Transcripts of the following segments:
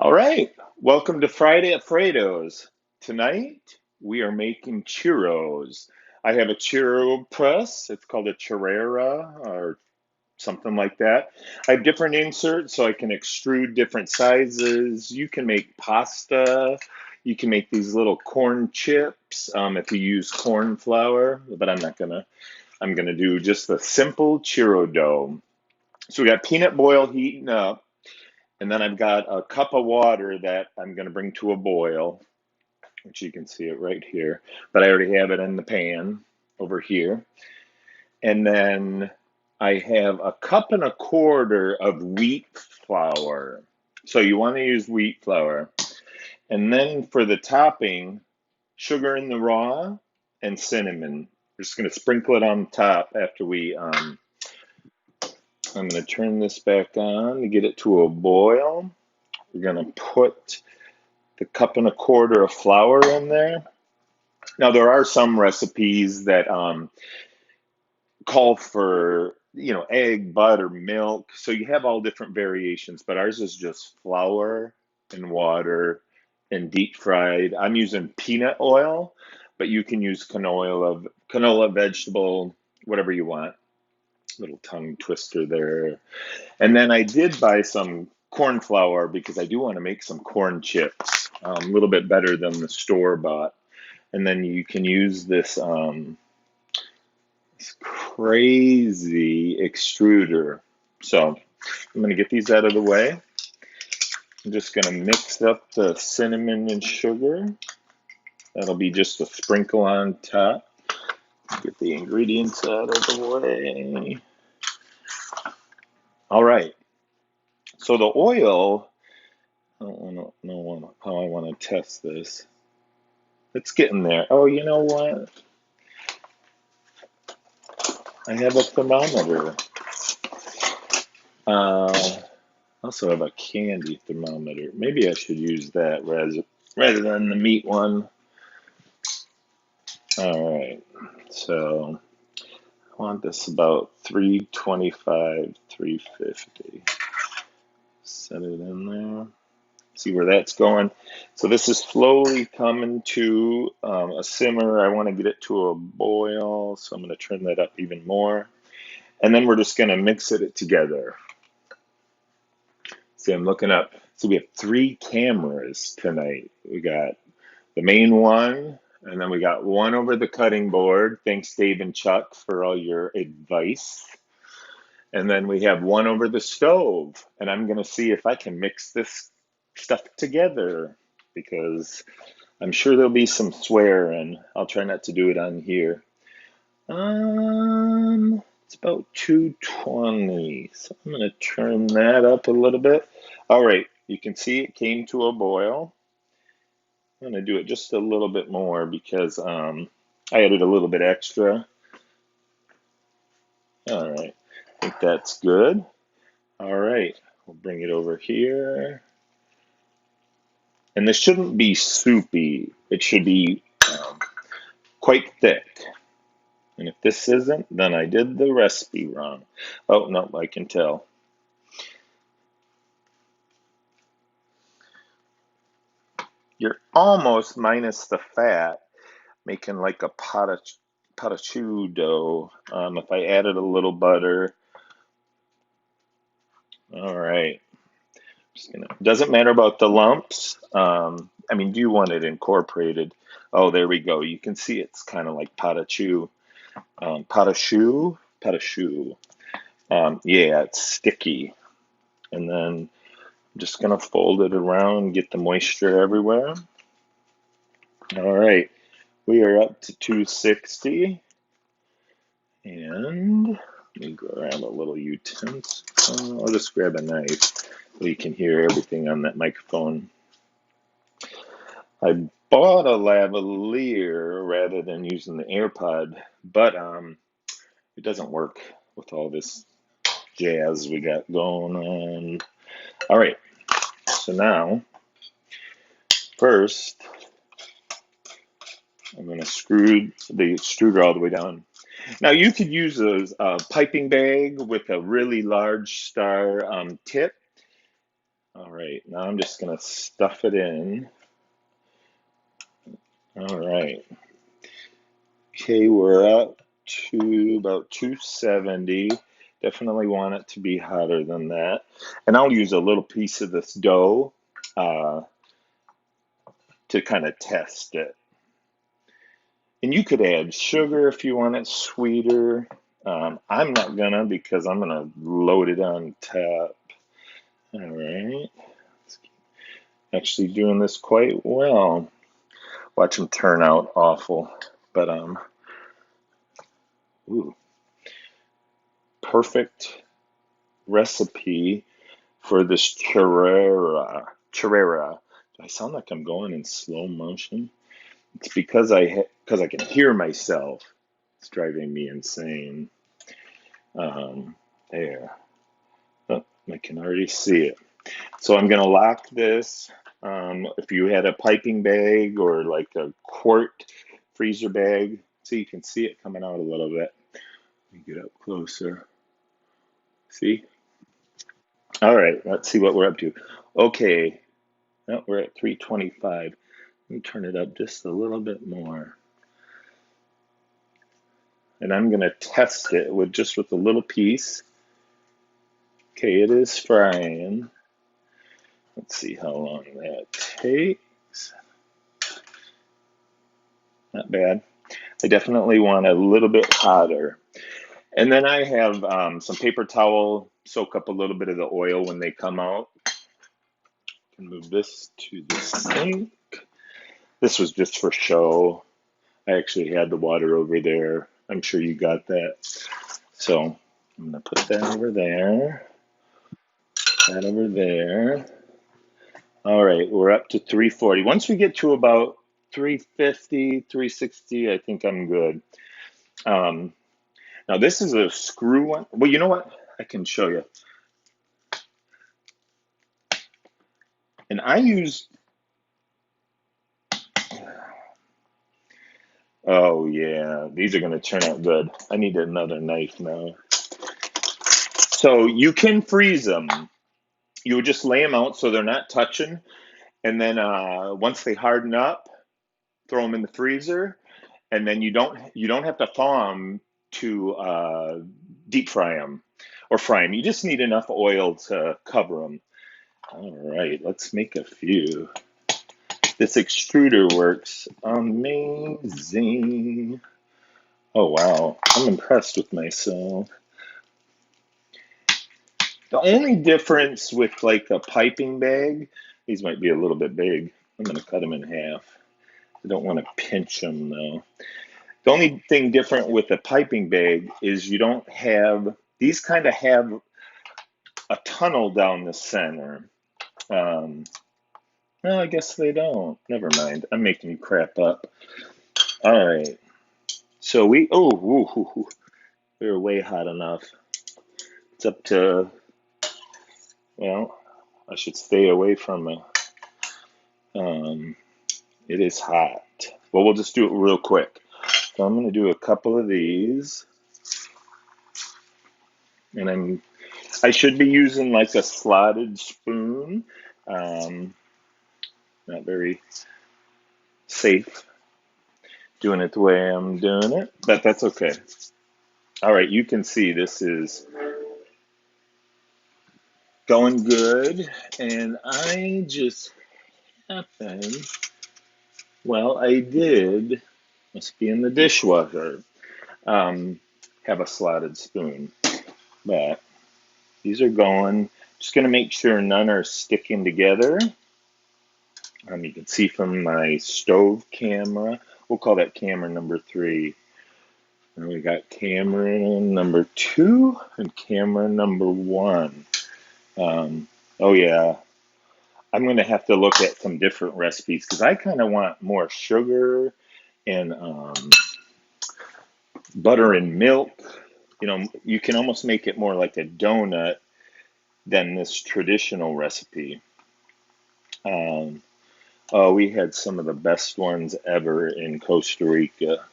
All right, welcome to Friday at Fredo's. Tonight we are making churros. I have a churro press. It's called a churrera or something like that. I have different inserts so I can extrude different sizes. You can make pasta. You can make these little corn chips if you use corn flour, but I'm not gonna. I'm gonna do just the simple churro dough. So we got peanut boil heating up. And then I've got a cup of water that I'm going to bring to a boil, which you can see it right here. But I already have it in the pan over here. And then I have a cup and a quarter of wheat flour. So you want to use wheat flour. And then for the topping, sugar in the raw and cinnamon. We're just going to sprinkle it on top after I'm going to turn this back on to get it to a boil. We're going to put the cup and a quarter of flour in there. Now, there are some recipes that call for, egg, butter, milk. So you have all different variations, but ours is just flour and water and deep fried. I'm using peanut oil, but you can use canola vegetable, whatever you want. Little tongue twister there. And then I did buy some corn flour because I do want to make some corn chips, a little bit better than the store bought. And then you can use this crazy extruder. So I'm going to get these out of the way. I'm just going to mix up the cinnamon and sugar. That'll be just a sprinkle on top. Get the ingredients out of the way. All right. So the oil, I don't know how I want to test this. It's getting there. Oh, you know what? I have a thermometer. I also have a candy thermometer. Maybe I should use that rather than the meat one. All right. So I want this about 325, 350. Set it in there. See where that's going. So this is slowly coming to a simmer. I want to get it to a boil, so I'm going to turn that up even more. And then we're just going to mix it together. See, I'm looking up. So we have three cameras tonight. We got the main one, and then we got one over the cutting board. Thanks, Dave and Chuck, for all your advice. And then we have one over the stove, and I'm going to see if I can mix this stuff together because I'm sure there'll be some swearing. I'll try not to do it on here. It's about 220, so I'm going to turn that up a little bit. All right, you can see it came to a boil. I'm going to do it just a little bit more because I added a little bit extra. All right, I think that's good. All right, we'll bring it over here. And this shouldn't be soupy. It should be quite thick. And if this isn't, then I did the recipe wrong. Oh, no, I can tell. You're almost minus the fat, making like a pot of chew dough. If I added a little butter. All right. Doesn't matter about the lumps. Do you want it incorporated? Oh, there we go. You can see it's kind of like pot of chew. Pot of shoe. Yeah, it's sticky. And then I'm just going to fold it around, get the moisture everywhere. All right, we are up to 260. And let me grab a little utensil. I'll just grab a knife so you can hear everything on that microphone. I bought a lavalier rather than using the AirPod, but it doesn't work with all this jazz we got going on. All right, so now, first, I'm going to screw the extruder all the way down. Now, you could use a piping bag with a really large star tip. All right, now I'm just gonna stuff it in. All right. Okay, we're up to about 270. Definitely want it to be hotter than that. And I'll use a little piece of this dough uh, to kind of test it. And you could add sugar if you want it sweeter. I'm not gonna because I'm gonna load it on top. All right, actually doing this quite well. Watch them turn out awful, but ooh, perfect recipe for this churrera. Churrera. Do I sound like I'm going in slow motion? It's because I can hear myself. It's driving me insane. Um, there. Oh, I can already see it. So I'm gonna lock this. If you had a piping bag or like a quart freezer bag, so you can see it coming out a little bit. Let me get up closer. See? All right, let's see what we're up to. Okay, oh, we're at 325. Let me turn it up just a little bit more. And I'm gonna test it with a little piece. Okay, it is frying. Let's see how long that takes. Not bad. I definitely want a little bit hotter. And then I have some paper towel, soak up a little bit of the oil when they come out. Can move this to the sink. This was just for show. I actually had the water over there. I'm sure you got that. So I'm gonna put that over there. That over there. All right, we're up to 340. Once we get to about 350, 360, I think I'm good. Um, Now this is a screw one. Well, you know what? I can show you. And I use, oh yeah, these are going to turn out good. I need another knife now. So you can freeze them. You would just lay them out so they're not touching. And then once they harden up, throw them in the freezer. And then you don't have to thaw them to deep fry them or fry them. You just need enough oil to cover them. All right, let's make a few. This extruder works amazing. Oh wow, I'm impressed with myself. The only difference with like a piping bag, these might be a little bit big. I'm gonna cut them in half. I don't want to pinch them though. The only thing different with a piping bag is you don't have, these kind of have a tunnel down the center. Um, well, I guess they don't. Never mind. I'm making you crap up. All right. So we were way hot enough. It's up to, well, I should stay away from it. Um, it is hot. Well, we'll just do it real quick. So I'm going to do a couple of these. And I should be using like a slotted spoon. Um, Not very safe doing it the way I'm doing it, but that's okay. All right, you can see this is going good. And I just happened, well, I did, must be in the dishwasher, um, have a slotted spoon. But these are going. Just going to make sure none are sticking together. You can see from my stove camera. We'll call that camera number 3. And we got camera number 2 and camera number 1. Oh yeah, I'm going to have to look at some different recipes because I kind of want more sugar and butter and milk. You can almost make it more like a donut than this traditional recipe. Um, oh, we had some of the best ones ever in Costa Rica.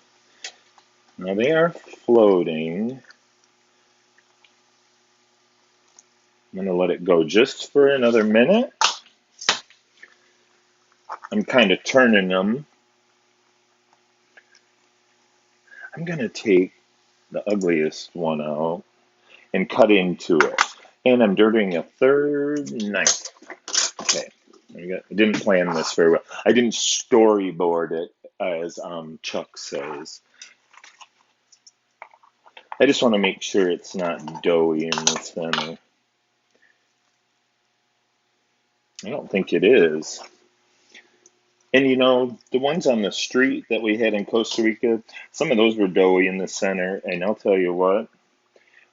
Now they are floating. I'm going to let it go just for another minute. I'm kind of turning them. I'm going to take the ugliest one out and cut into it. And I'm doing a third knife. Okay. I didn't plan this very well. I didn't storyboard it, as Chuck says. I just want to make sure it's not doughy in the center. I don't think it is. And the ones on the street that we had in Costa Rica, some of those were doughy in the center. And I'll tell you what,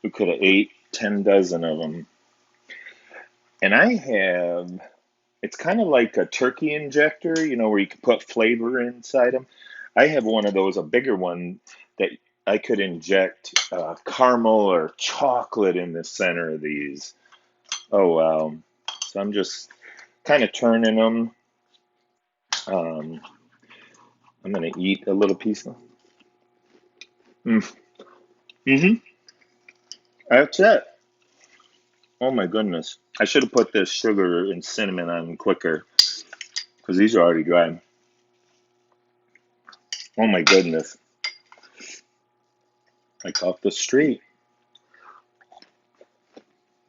we could have ate 10 dozen of them. And it's kind of like a turkey injector, where you can put flavor inside them. I have one of those, a bigger one, that I could inject caramel or chocolate in the center of these. Oh, wow. So I'm just kind of turning them. Um, I'm going to eat a little piece of them. Mm-hmm. That's it. Oh, my goodness. I should have put this sugar and cinnamon on quicker because these are already dry. Oh, my goodness. Like off the street.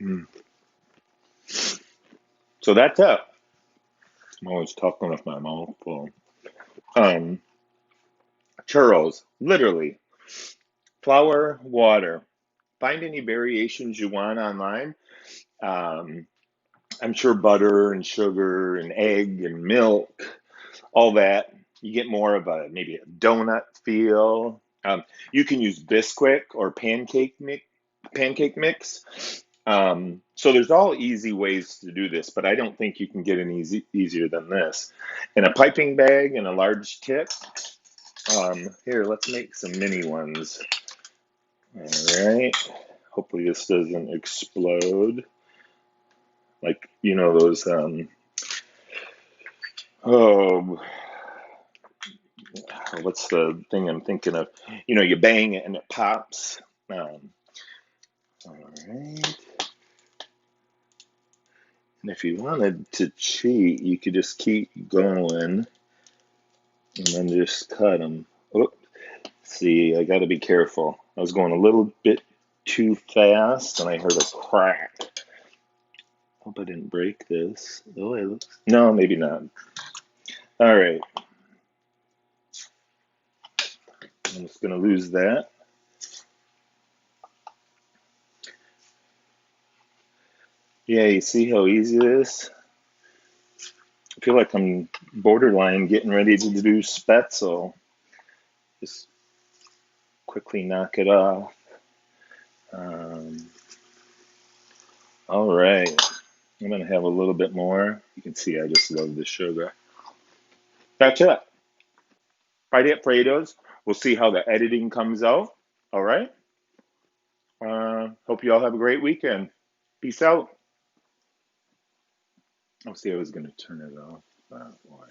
Mm. So that's it. I'm always talking with my mouth full. Um, Churros, literally, flour, water. Find any variations you want online. Um, I'm sure butter and sugar and egg and milk, all that. You get more of maybe a donut feel. You can use Bisquick or pancake mix. So there's all easy ways to do this, but I don't think you can get any easier than this. In a piping bag and a large tip. Here, let's make some mini ones. All right. Hopefully this doesn't explode. Like, those, oh, what's the thing I'm thinking of? You bang it and it pops. All right. And if you wanted to cheat, you could just keep going and then just cut them. Oh, see, I got to be careful. I was going a little bit too fast and I heard a crack. Hope I didn't break this. Oh, it looks. No, maybe not. All right. I'm just going to lose that. Yeah, you see how easy it is? I feel like I'm borderline getting ready to do Spetzel. Just quickly knock it off. Um, all right. I'm going to have a little bit more. You can see I just love the sugar. That's it. Friday at Fredo's. We'll see how the editing comes out. All right. Hope you all have a great weekend. Peace out. Oh, see, I was going to turn it off. Why?